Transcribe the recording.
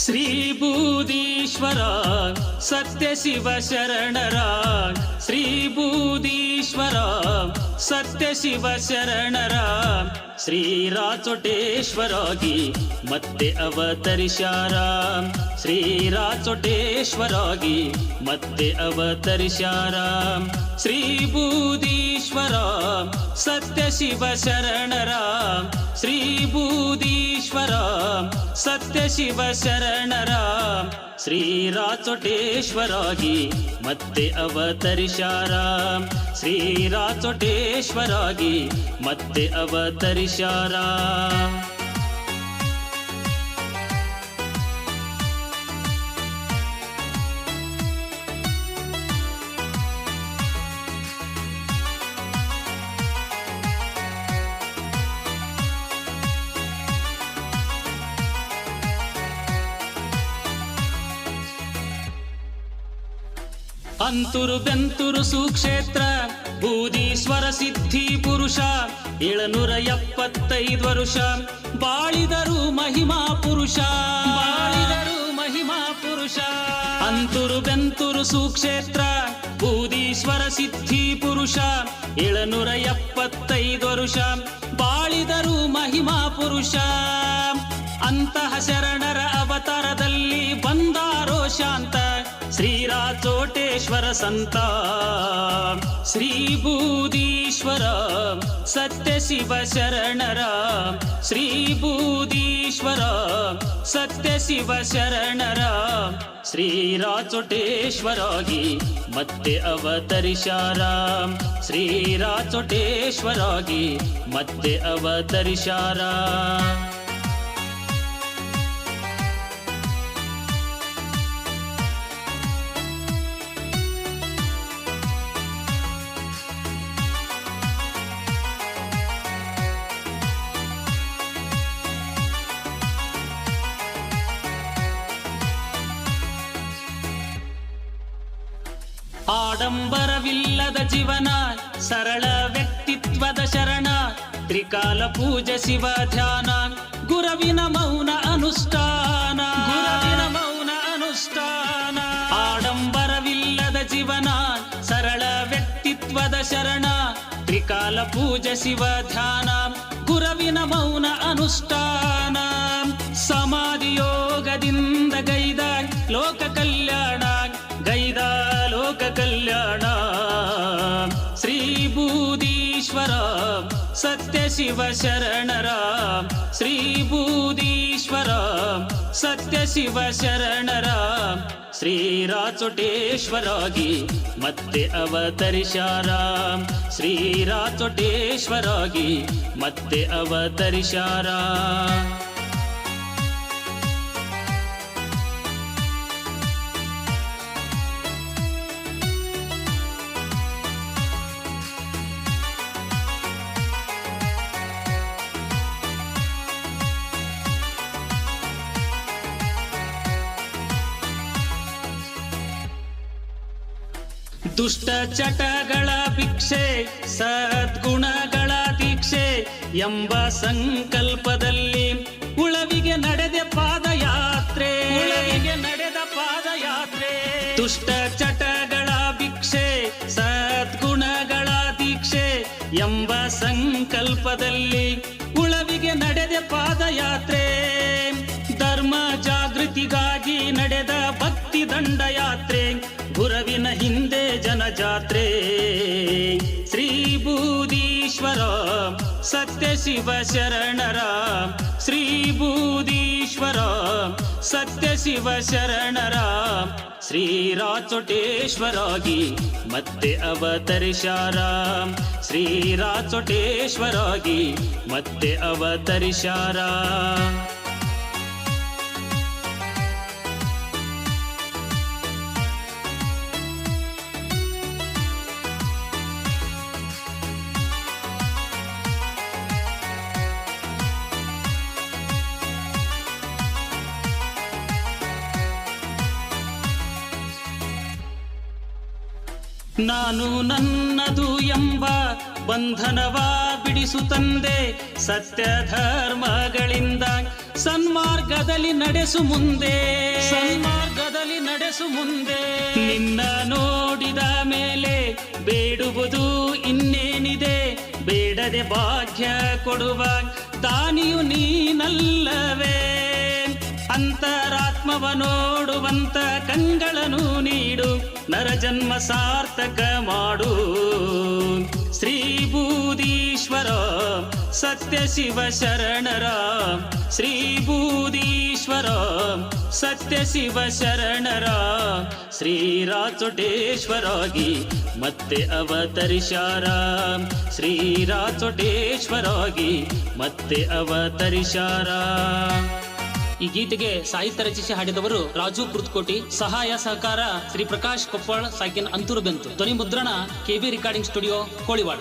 ಶ್ರೀ ಬೂದೀಶ್ವರ ಸತ್ಯ ಶಿವ ಶರಣರ ಶ್ರೀ ಬೂದೀಶ್ವರ ಸತ್ಯ ಶಿವ ಶರಣರ ಶ್ರೀರಾಚೋಟೇಶ್ವರಾಗಿ ಮತ್ತೆ ಅವತರಿಸ್ಯಾರ ಶ್ರೀರಾಚೋಟೇಶ್ವರಾಗಿ ಮತ್ತೆ ಅವತರಿಸ್ಯಾರ ಶ್ರೀ ಬೂದೀಶ್ವರ ಸತ್ಯ ಶಿವ ಶರಣರ ಶ್ರೀ ಬೂದೀಶ್ವರ ಸತ್ಯ ಶಿವ ಶರಣರ ಶ್ರೀರಾಚೋಟೇಶ್ವರಾಗಿ ಮತ್ತೆ ಅವತರಿಸ್ಯಾರ ಶ್ರೀರಾಚೋಟೇಶ್ವರಾಗಿ ಮತ್ತೆ ಅವತರಿಸ್ಯಾರ ಅಂತುರು ಬೆಂತುರು ಸುಕ್ಷೇತ್ರ ಬೂದೀಶ್ವರ ಸಿದ್ಧಿ ಪುರುಷ 775 ವರುಷ ಬಾಳಿದರು ಮಹಿಮಾ ಪುರುಷ ಅಂತುರು ಬೆಂತುರು ಸುಕ್ಷೇತ್ರ ಬೂದೀಶ್ವರ ಸಿದ್ಧಿ ಪುರುಷ 775 ವರುಷ ಬಾಳಿದರು ಮಹಿಮಾ ಪುರುಷ ಅಂತಹ ಶರಣರ ಅವತಾರದಲ್ಲಿ ಬಂದಾರೋ ಶಾಂತ ಶ್ರೀರಾಚೋಟೇಶ್ವರ ಸಂತ ಶ್ರೀ ಬೂದೀಶ್ವರ ಸತ್ಯ ಶಿವ ಶರಣರ ಶ್ರೀ ಬೂದೀಶ್ವರ ಸತ್ಯ ಶಿವ ಶರಣರ ಶ್ರೀರಾಚೋಟೇಶ್ವರಾಗಿ ಮತ್ತೆ ಅವತರಿಸ್ಯಾರ ಶ್ರೀರಾಚೋಟೇಶ್ವರಾಗಿ ಮತ್ತೆ ಅವತರಿಸ್ಯಾರ ಆಡಂಬರವಿಲ್ಲದ ಜೀವನ ಸರಳ ವ್ಯಕ್ತಿತ್ವದ ಶರಣ ತ್ರಿಕಾಲ ಪೂಜೆ ಶಿವ ಧ್ಯಾನ ಗುರವಿನ ಮೌನ ಅನುಷ್ಠಾನ ಆಡಂಬರವಿಲ್ಲದ ಜೀವನ ಸರಳ ವ್ಯಕ್ತಿತ್ವದ ಶರಣ ತ್ರಿಕಾಲ ಪೂಜೆ ಶಿವ ಧ್ಯಾನ ಗುರವಿನ ಮೌನ ಅನುಷ್ಠಾನ ಸಮಾಧಿ ಯೋಗದಿಂದ ಗೈದ ಲೋಕ ಕಲ್ಯಾಣ ಲೋಕ ಕಲ್ಯಾಣ ಶ್ರೀ ಬೂದೀಶ್ವರ ಸತ್ಯ ಶಿವ ಶರಣರ ಶ್ರೀ ಬೂದೀಶ್ವರ ಸತ್ಯ ಶಿವ ಶರಣರ ಶ್ರೀರಾಚೋಟೇಶ್ವರಾಗಿ ಮತ್ತೆ ಅವತರಿಸ್ಯಾರ ಶ್ರೀರಾಚೋಟೇಶ್ವರಾಗಿ ಮತ್ತೆ ಅವತರಿಸ್ಯಾರ ದುಷ್ಟ ಚಟಗಳ ಭಿಕ್ಷೆ ಸದ್ಗುಣಗಳ ದೀಕ್ಷೆ ಎಂಬ ಸಂಕಲ್ಪದಲ್ಲಿ ಉಳವಿಗೆ ನಡೆದ ಪಾದಯಾತ್ರೆ ದುಷ್ಟ ಚಟಗಳ ಭಿಕ್ಷೆ ಸದ್ಗುಣಗಳ ದೀಕ್ಷೆ ಎಂಬ ಸಂಕಲ್ಪದಲ್ಲಿ ಉಳವಿಗೆ ನಡೆದ ಪಾದಯಾತ್ರೆ ಧರ್ಮ ಜಾಗೃತಿಗಾಗಿ ನಡೆದ ಭಕ್ತಿ ದಂಡಯಾತ್ರೆ ಗುರವಿನ ಹಿಂದೆ ಜನಜಾತ್ರೆ ಶ್ರೀ ಬೂದೀಶ್ವರ ಸತ್ಯ ಶಿವ ಶರಣರ ಶ್ರೀ ಬೂದೀಶ್ವರ ಸತ್ಯ ಶಿವ ಶರಣರ ಶ್ರೀರಾಚೋಟೇಶ್ವರಾಗಿ ಮತ್ತೆ ಅವತರಿಸ್ಯಾರ ಶ್ರೀರಾಚೋಟೇಶ್ವರಾಗಿ ಮತ್ತೆ ಅವತರಿಸ್ಯಾರ ನಾನು ನನ್ನದು ಎಂಬ ಬಂಧನವ ಬಿಡಿಸು ತಂದೆ ಸತ್ಯ ಧರ್ಮಗಳಿಂದ ಸನ್ಮಾರ್ಗದಲ್ಲಿ ನಡೆಸು ಮುಂದೆ, ಸನ್ಮಾರ್ಗದಲ್ಲಿ ನಡೆಸು ಮುಂದೆ. ನಿನ್ನ ನೋಡಿದ ಮೇಲೆ ಬೇಡುವುದು ಇನ್ನೇನಿದೆ, ಬೇಡದೆ ಭಾಗ್ಯ ಕೊಡುವ ದಾನಿಯು ನೀನಲ್ಲವೇ. ಅಂತರಾತ್ಮವ ನೋಡುವಂತ ಕಂಗಳನ್ನು ನೀಡು, ನರಜನ್ಮ ಸಾರ್ಥಕ ಮಾಡು. ಶ್ರೀ ಬೂದೀಶ್ವರ ಸತ್ಯ ಶಿವ ಶರಣರ, ಶ್ರೀ ಬೂದೀಶ್ವರ ಸತ್ಯ ಶಿವ ಶರಣರ ಶ್ರೀರಾಚೋಟೇಶ್ವರಾಗಿ ಮತ್ತೆ ಅವತರಿಸಾರ, ಶ್ರೀರಾಚೋಟೇಶ್ವರಾಗಿ ಮತ್ತೆ ಅವತರಿಸಾರ. ಈ ಗೀತೆಗೆ ಸಾಹಿತ್ಯ ರಚಿಸಿ ಹಾಡಿದವರು ರಾಜು ಕುರ್ತಕೋಟಿ, ಸಹಾಯ ಸಹಕಾರ ಶ್ರೀ ಪ್ರಕಾಶ್ ಕೊಪ್ಪಳ್, ಸಾಕಿನ್ ಅಂತೂರು ಬೆಂತು, ಧ್ವನಿ ಮುದ್ರಣ ಕೆಬಿ ರೆಕಾರ್ಡಿಂಗ್ ಸ್ಟುಡಿಯೋ ಕೋಳಿವಾಡ.